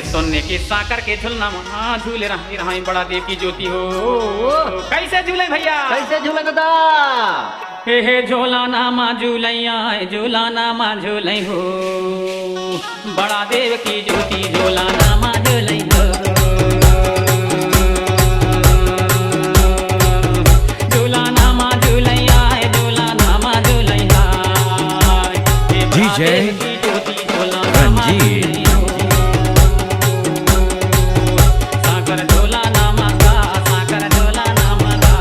सोने की साकर के झुलना हाँ झूले रहा बड़ा देव की ज्योति हो। कैसे झूले भैया कैसे झूले दादा? हे झोला नामा झूलैया झूला नामा झूलै हो बड़ा देव की ज्योति झोला नामा झूलै हो। झूला नामा झूलैया झूला नामा झूलैया डीजे रंजीत साकर झोला नामा का साकर झोला नामा का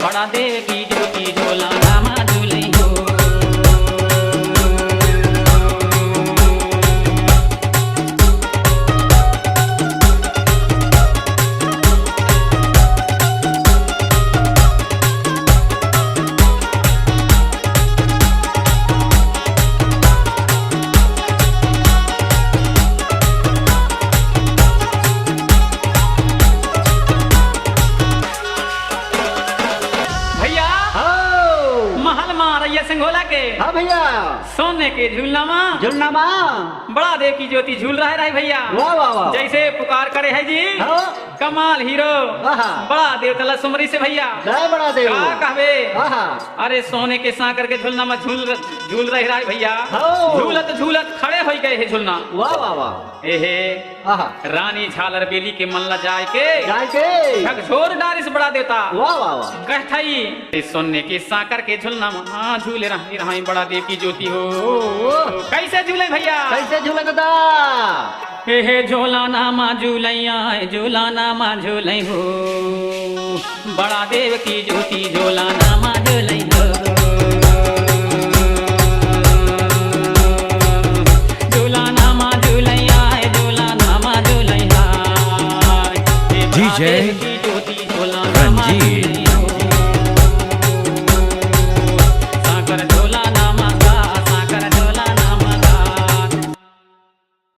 बड़ा देव की ज्योति झोला नामा झूलै हो। भैया महल मारैया सिंघोला के हाँ भैया सोने के झूलनामा झुलनामा बड़ा देव की ज्योति झूल रहा है भैया। वाह वाह वाह। जैसे पुकार करे है जी हाँ। कमाल हीरो आहा। बड़ा देव तला सुमरी से भैया जय बड़ा देव। का कहवे आहा। अरे सोने के साकर के झूलनामा झूल रहे है भैया। हाँ। झूलत झूलत खड़े हो गए है झूलना। वाह वाह वाह। एहे आहा। रानी झालर बेली के मन ला जाए के गाय के झकझोर डारिस बड़ा देवता वाह वाह वाह। कहथई सोने के साकर के झूलनामा हाँ झूले रहा बड़ा देव की ज्योति हो। कैसे झूले भैया कैसे झूले दादा? हे झोला नामा झूलैया झूला नामा झूलै हो बड़ा देव की ज्योति झोला नामा झूलै